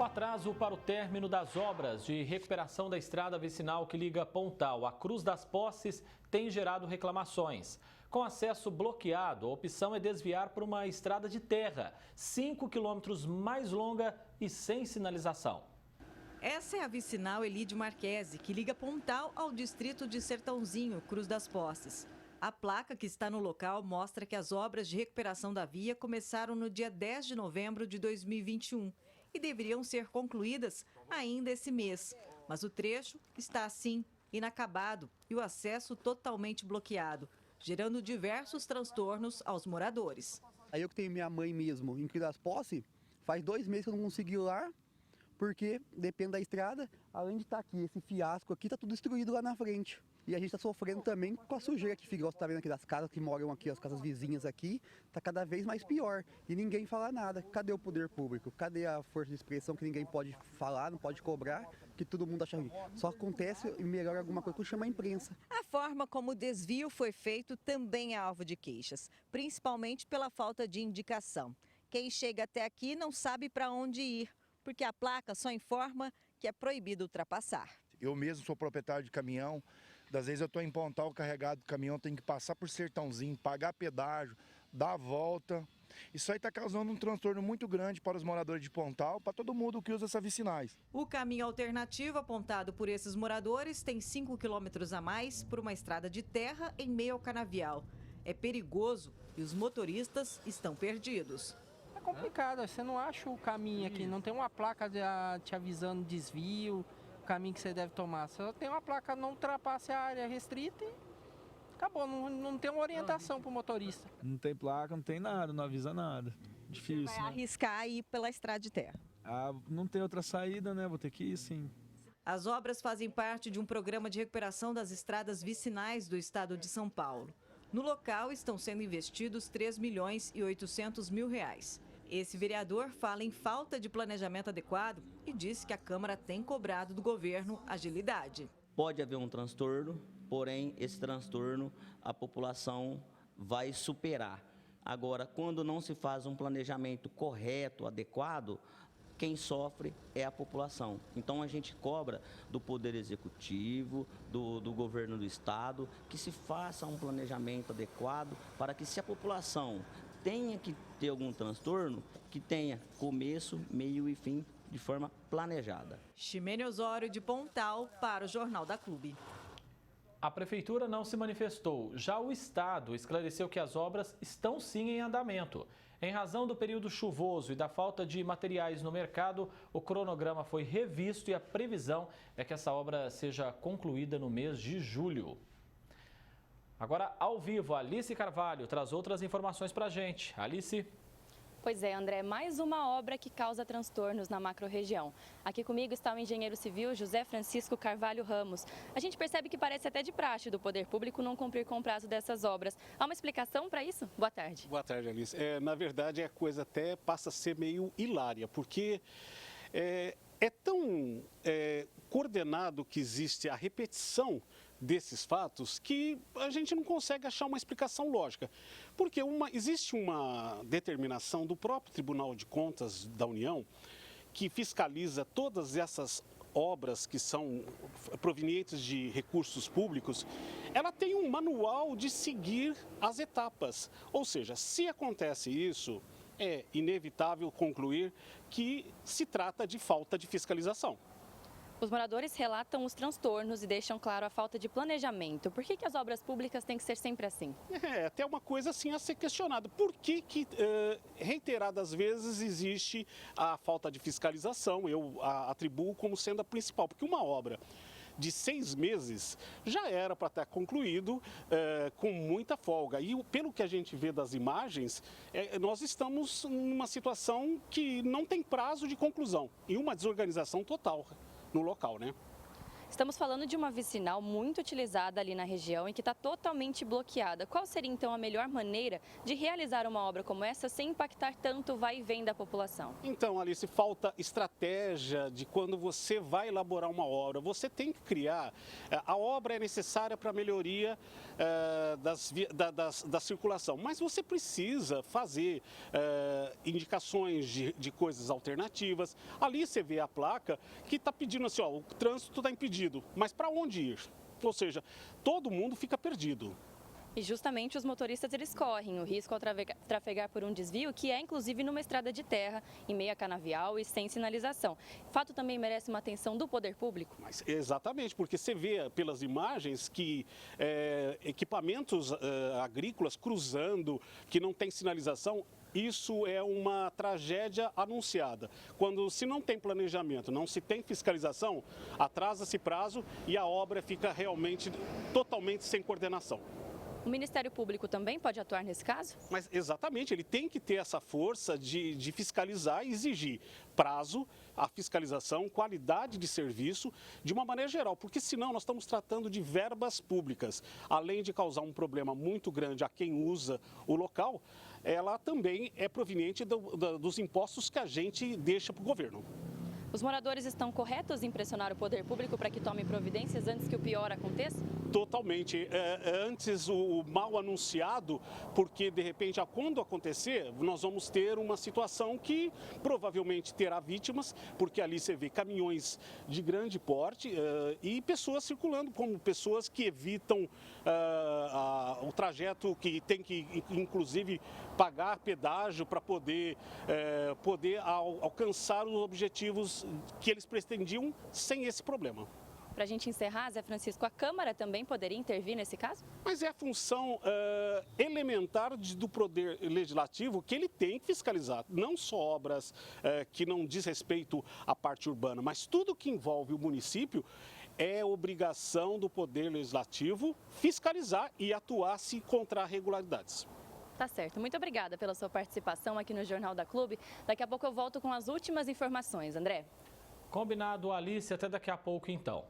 O atraso para o término das obras de recuperação da estrada vicinal que liga Pontal à Cruz das Posses tem gerado reclamações. Com acesso bloqueado, a opção é desviar por uma estrada de terra, 5 quilômetros mais longa e sem sinalização. Essa é a vicinal Elide Marquese, que liga Pontal ao distrito de Sertãozinho, Cruz das Posses. A placa que está no local mostra que as obras de recuperação da via começaram no dia 10 de novembro de 2021 e deveriam ser concluídas ainda esse mês. Mas o trecho está assim, inacabado e o acesso totalmente bloqueado, gerando diversos transtornos aos moradores. Aí eu que tenho minha mãe mesmo em Cruz das Posses, faz 2 meses que eu não consegui ir lá, porque depende da estrada, além de estar aqui, esse fiasco aqui, está tudo destruído lá na frente. E a gente está sofrendo também com a sujeira que fica, você está vendo aqui das casas que moram aqui, as casas vizinhas aqui, está cada vez mais pior. E ninguém fala nada. Cadê o poder público? Cadê a força de expressão que ninguém pode falar, não pode cobrar, que todo mundo acha ruim? Só acontece e melhora alguma coisa quando chama a imprensa. A forma como o desvio foi feito também é alvo de queixas, principalmente pela falta de indicação. Quem chega até aqui não sabe para onde ir, porque a placa só informa que é proibido ultrapassar. Eu mesmo sou proprietário de caminhão, das vezes eu estou em Pontal carregado do caminhão, tenho que passar por Sertãozinho, pagar pedágio, dar a volta. Isso aí está causando um transtorno muito grande para os moradores de Pontal, para todo mundo que usa essas vicinais. O caminho alternativo apontado por esses moradores tem 5 quilômetros a mais por uma estrada de terra em meio ao canavial. É perigoso e os motoristas estão perdidos. É complicado, você não acha o caminho aqui, não tem uma placa te avisando desvio, o caminho que você deve tomar. Só tem uma placa, não ultrapasse a área restrita e acabou, não tem uma orientação para o motorista. Não tem placa, não tem nada, não avisa nada. Difícil. Vai arriscar ir pela estrada de terra. Não tem outra saída, né? Vou ter que ir sim. As obras fazem parte de um programa de recuperação das estradas vicinais do estado de São Paulo. No local estão sendo investidos R$3.800.000. Esse vereador fala em falta de planejamento adequado e diz que a Câmara tem cobrado do governo agilidade. Pode haver um transtorno, porém esse transtorno a população vai superar. Agora, quando não se faz um planejamento correto, adequado, quem sofre é a população. Então a gente cobra do Poder Executivo, do governo do Estado, que se faça um planejamento adequado para que, se a população tenha que ter algum transtorno, que tenha começo, meio e fim de forma planejada. Ximene Osório, de Pontal, para o Jornal da Clube. A Prefeitura não se manifestou. Já o Estado esclareceu que as obras estão sim em andamento. Em razão do período chuvoso e da falta de materiais no mercado, o cronograma foi revisto e a previsão é que essa obra seja concluída no mês de julho. Agora, ao vivo, Alice Carvalho traz outras informações para a gente. Alice. Pois é, André, mais uma obra que causa transtornos na macro-região. Aqui comigo está o engenheiro civil José Francisco Carvalho Ramos. A gente percebe que parece até de praxe do poder público não cumprir com o prazo dessas obras. Há uma explicação para isso? Boa tarde. Boa tarde, Alice. Na verdade, a coisa até passa a ser meio hilária, porque é tão coordenado que existe a repetição desses fatos que a gente não consegue achar uma explicação lógica. Porque existe uma determinação do próprio Tribunal de Contas da União que fiscaliza todas essas obras que são provenientes de recursos públicos. Ela tem um manual de seguir as etapas. Ou seja, se acontece isso, é inevitável concluir que se trata de falta de fiscalização. Os moradores relatam os transtornos e deixam claro a falta de planejamento. Por que as obras públicas têm que ser sempre assim? É até uma coisa assim a ser questionada. Por que reiteradas vezes existe a falta de fiscalização? Eu a atribuo como sendo a principal, porque uma obra de 6 meses já era para estar concluído com muita folga. E pelo que a gente vê das imagens, nós estamos numa situação que não tem prazo de conclusão e uma desorganização total no local, né? Estamos falando de uma vicinal muito utilizada ali na região e que está totalmente bloqueada. Qual seria então a melhor maneira de realizar uma obra como essa sem impactar tanto o vai e vem da população? Então, Alice, falta estratégia de quando você vai elaborar uma obra. Você tem que criar. A obra é necessária para a melhoria da circulação, mas você precisa fazer indicações de coisas alternativas. Ali você vê a placa que está pedindo assim, ó, o trânsito está impedido, mas para onde ir? Ou seja, todo mundo fica perdido. E justamente os motoristas eles correm o risco ao trafegar por um desvio que é inclusive numa estrada de terra, em meio a canavial e sem sinalização. O fato também merece uma atenção do poder público? Mas, exatamente, porque você vê pelas imagens que equipamentos agrícolas cruzando, que não tem sinalização. Isso é uma tragédia anunciada. Quando se não tem planejamento, não se tem fiscalização, atrasa-se prazo e a obra fica realmente totalmente sem coordenação. O Ministério Público também pode atuar nesse caso? Mas exatamente, ele tem que ter essa força de fiscalizar e exigir prazo, a fiscalização, qualidade de serviço, de uma maneira geral, porque senão nós estamos tratando de verbas públicas. Além de causar um problema muito grande a quem usa o local, ela também é proveniente dos impostos que a gente deixa para o governo. Os moradores estão corretos em pressionar o poder público para que tome providências antes que o pior aconteça? Totalmente. Antes o mal anunciado, porque de repente, quando acontecer, nós vamos ter uma situação que provavelmente terá vítimas, porque ali você vê caminhões de grande porte e pessoas circulando, como pessoas que evitam o trajeto, que tem que, inclusive, pagar pedágio para poder alcançar os objetivos que eles pretendiam sem esse problema. Para a gente encerrar, Zé Francisco, a Câmara também poderia intervir nesse caso? Mas é a função elementar do Poder Legislativo que ele tem que fiscalizar, não só obras que não diz respeito à parte urbana, mas tudo que envolve o município é obrigação do Poder Legislativo fiscalizar e atuar se encontrar irregularidades. Tá certo. Muito obrigada pela sua participação aqui no Jornal da Clube. Daqui a pouco eu volto com as últimas informações. André? Combinado, Alice. Até daqui a pouco, então.